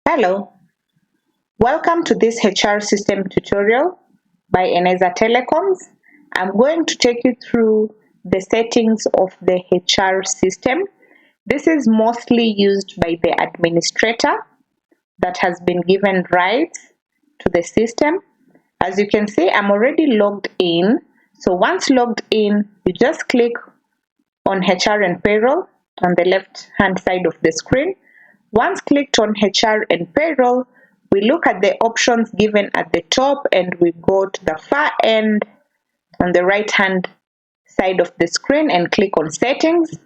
Hello, welcome to this HR system tutorial by Eneza Telecoms. I'm going to take you through the settings of the HR system. This is mostly used by the administrator that has been given rights to the system. As you can see, I'm already logged in. So once logged in, you just click on HR and payroll on the left hand side of the screen. Once clicked on HR and payroll, we look at the options given at the top and we go to the far end on the right hand side of the screen and click on settings.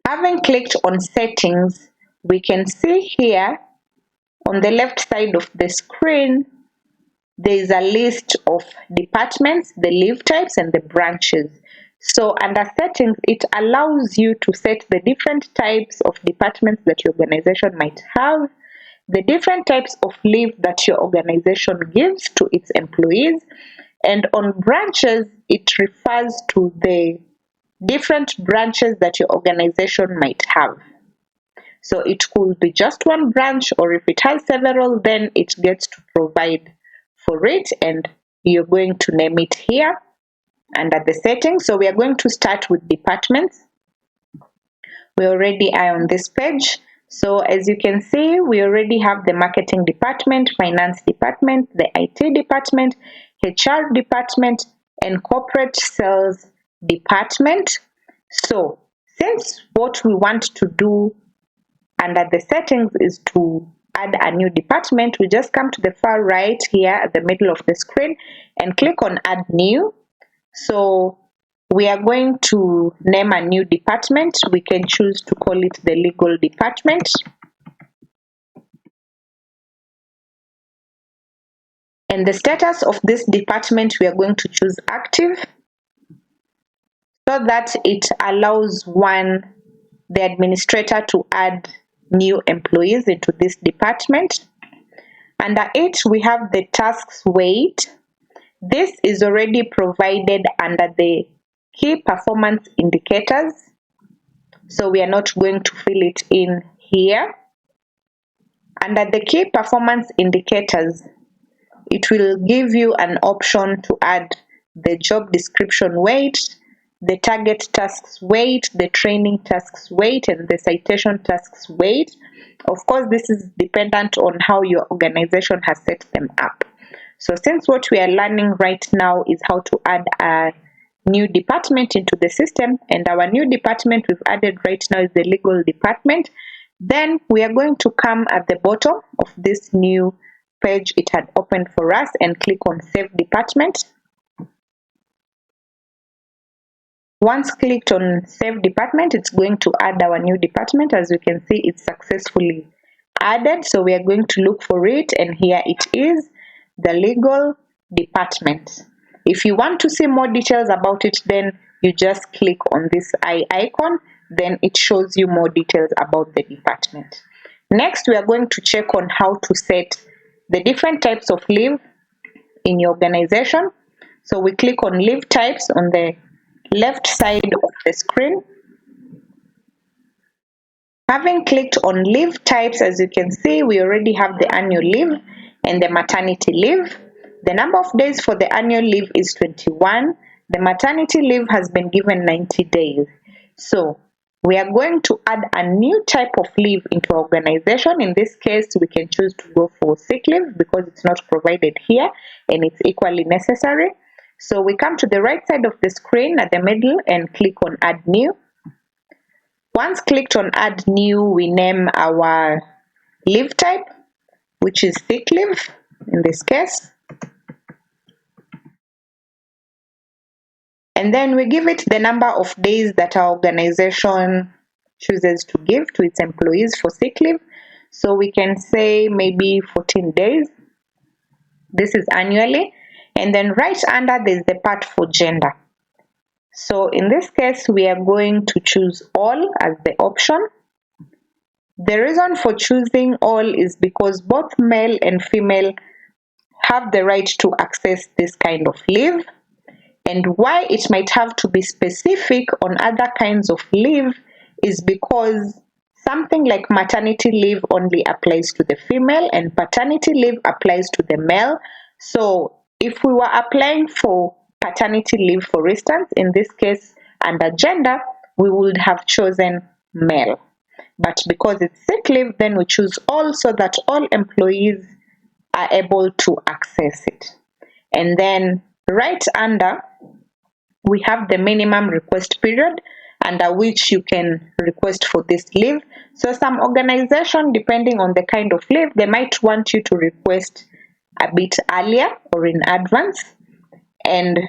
Having clicked on settings, we can see here on the left side of the screen there is a list of departments, the leave types and the branches. So under settings, it allows you to set the different types of departments that your organization might have, the different types of leave that your organization gives to its employees, and on branches, it refers to the different branches that your organization might have. So it could be just one branch, or if it has several, then it gets to provide for it, and you're going to name it here under the settings. So we are going to start with departments. We already are on this page. So as you can see, we already have the marketing department, finance department, the IT department, HR department, and corporate sales department. So since what we want to do under the settings is to add a new department, we just come to the far right here at the middle of the screen and click on add new. So we are going to name a new department. We can choose to call it the legal department. And the status of this department, we are going to choose active so that it allows the administrator to add new employees into this department. Under it, we have the tasks weight. This is already provided under the key performance indicators, so we are not going to fill it in here. Under the key performance indicators, it will give you an option to add the job description weight, the target tasks weight, the training tasks weight, and the citation tasks weight. Of course, this is dependent on how your organization has set them up. So since what we are learning right now is how to add a new department into the system, and our new department we've added right now is the legal department, then we are going to come at the bottom of this new page it had opened for us and click on save department. Once clicked on save department, it's going to add our new department. As you can see, it's successfully added. So we are going to look for it, and here it is, the legal department. If you want to see more details about it, then you just click on this eye icon, then it shows you more details about the department. Next, we are going to check on how to set the different types of leave in your organization. So we click on leave types on the left side of the screen. Having clicked on leave types, as you can see, we already have the annual leave and the maternity leave. The number of days for the annual leave is 21. The maternity leave has been given 90 days. So we are going to add a new type of leave into our organization. In this case, we can choose to go for sick leave because it's not provided here and it's equally necessary. So we come to the right side of the screen at the middle and click on add new. Once clicked on add new, we name our leave type, which is sick leave in this case. And then we give it the number of days that our organization chooses to give to its employees for sick leave. So we can say maybe 14 days. This is annually. And then right under there's the part for gender. So in this case, we are going to choose all as the option. The reason for choosing all is because both male and female have the right to access this kind of leave. And why it might have to be specific on other kinds of leave is because something like maternity leave only applies to the female and paternity leave applies to the male. So if we were applying for paternity leave, for instance, in this case under gender, we would have chosen male. But because it's sick leave, then we choose all, so that all employees are able to access it. And then right under, we have the minimum request period under which you can request for this leave. So some organization, depending on the kind of leave, they might want you to request a bit earlier or in advance. And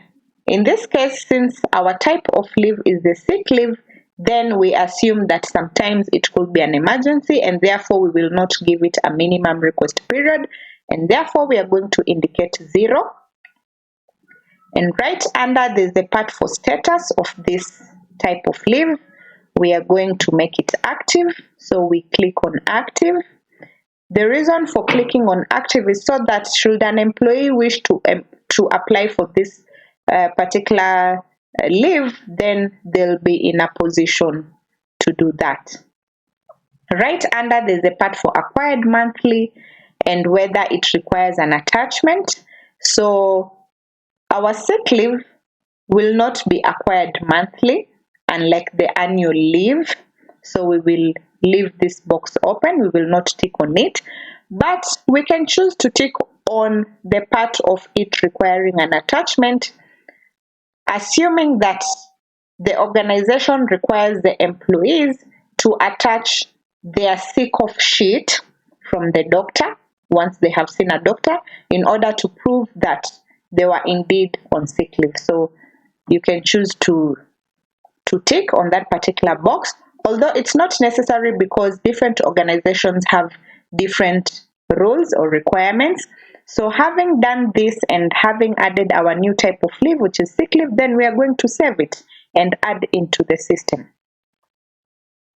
in this case, since our type of leave is the sick leave, then we assume that sometimes it could be an emergency, and therefore we will not give it a minimum request period, and therefore we are going to indicate 0. And right under, there's the part for status of this type of leave. We are going to make it active, so we click on active. The reason for clicking on active is so that should an employee wish to apply for this particular leave, then they'll be in a position to do that. Right under, there's a part for acquired monthly and whether it requires an attachment. So our sick leave will not be acquired monthly, unlike the annual leave. So we will leave this box open, we will not tick on it, but we can choose to tick on the part of it requiring an attachment, assuming that the organization requires the employees to attach their sick off sheet from the doctor once they have seen a doctor, in order to prove that they were indeed on sick leave. So you can choose to tick on that particular box, although it's not necessary because different organizations have different rules or requirements. So having done this and having added our new type of leave, which is sick leave, then we are going to save it and add into the system.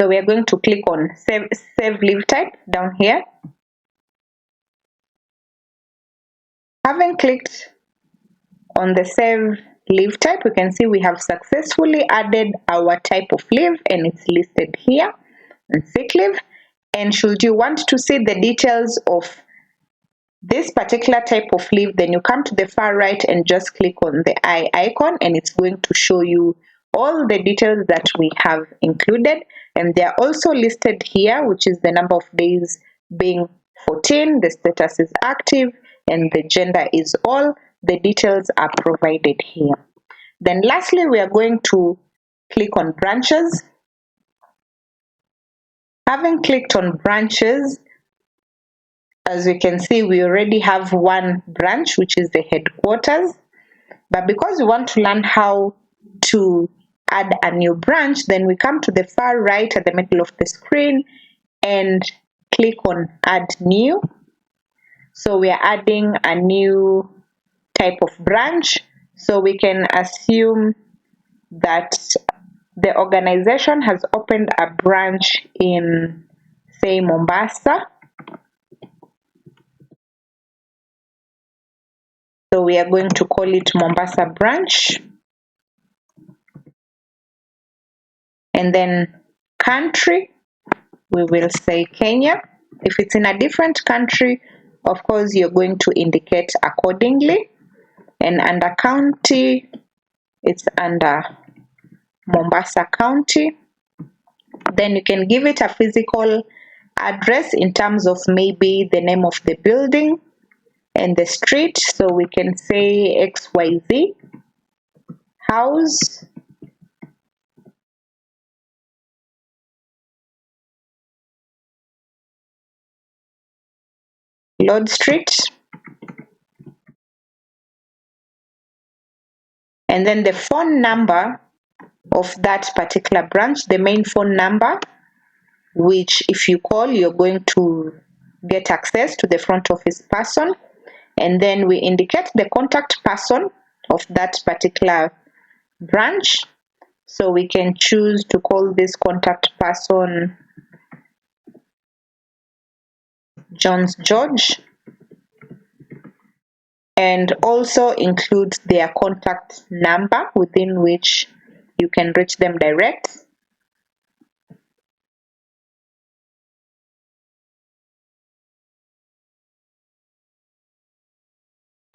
So we are going to click on save leave type down here. Having clicked on the save leave type, we can see we have successfully added our type of leave, and it's listed here in sick leave. And should you want to see the details of this particular type of leave, then you come to the far right and just click on the eye icon, and it's going to show you all the details that we have included. And they are also listed here, which is the number of days being 14, the status is active, and the gender is all. The details are provided here. Then lastly, we are going to click on branches. Having clicked on branches, as you can see, we already have one branch, which is the headquarters. But because we want to learn how to add a new branch, then we come to the far right at the middle of the screen and click on add new. So we are adding a new type of branch. So we can assume that the organization has opened a branch in, say, Mombasa. So we are going to call it Mombasa branch. And then country, we will say Kenya. If it's in a different country, of course, you're going to indicate accordingly. And under county, it's under Mombasa County. Then you can give it a physical address in terms of maybe the name of the building and the street. So we can say XYZ house, Lord Street, and then the phone number of that particular branch, the main phone number, which if you call, you're going to get access to the front office person. And then we indicate the contact person of that particular branch. So we can choose to call this contact person Jones George, and also include their contact number within which you can reach them direct.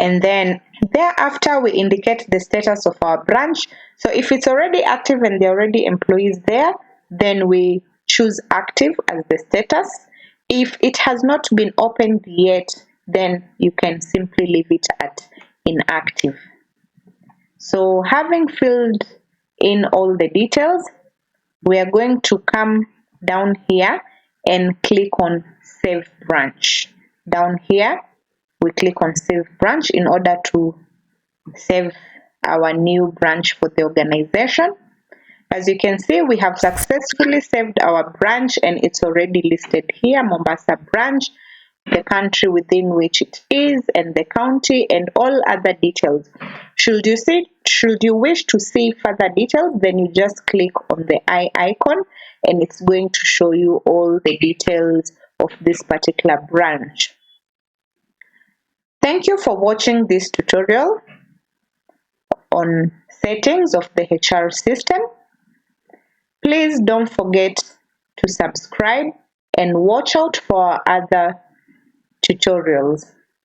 and then thereafter we indicate the status of our branch. So if it's already active and there are already employees there, then we choose active as the status. If it has not been opened yet, then you can simply leave it at inactive. So having filled in all the details, we are going to come down here and click on save branch. Down here we click on save branch in order to save our new branch for the organization. As you can see, we have successfully saved our branch and it's already listed here, Mombasa branch, the country within which it is, and the county, and all other details. Should you wish to see further details, then you just click on the eye icon and it's going to show you all the details of this particular branch. Thank you for watching this tutorial on settings of the HR system. Please don't forget to subscribe and watch out for other tutorials.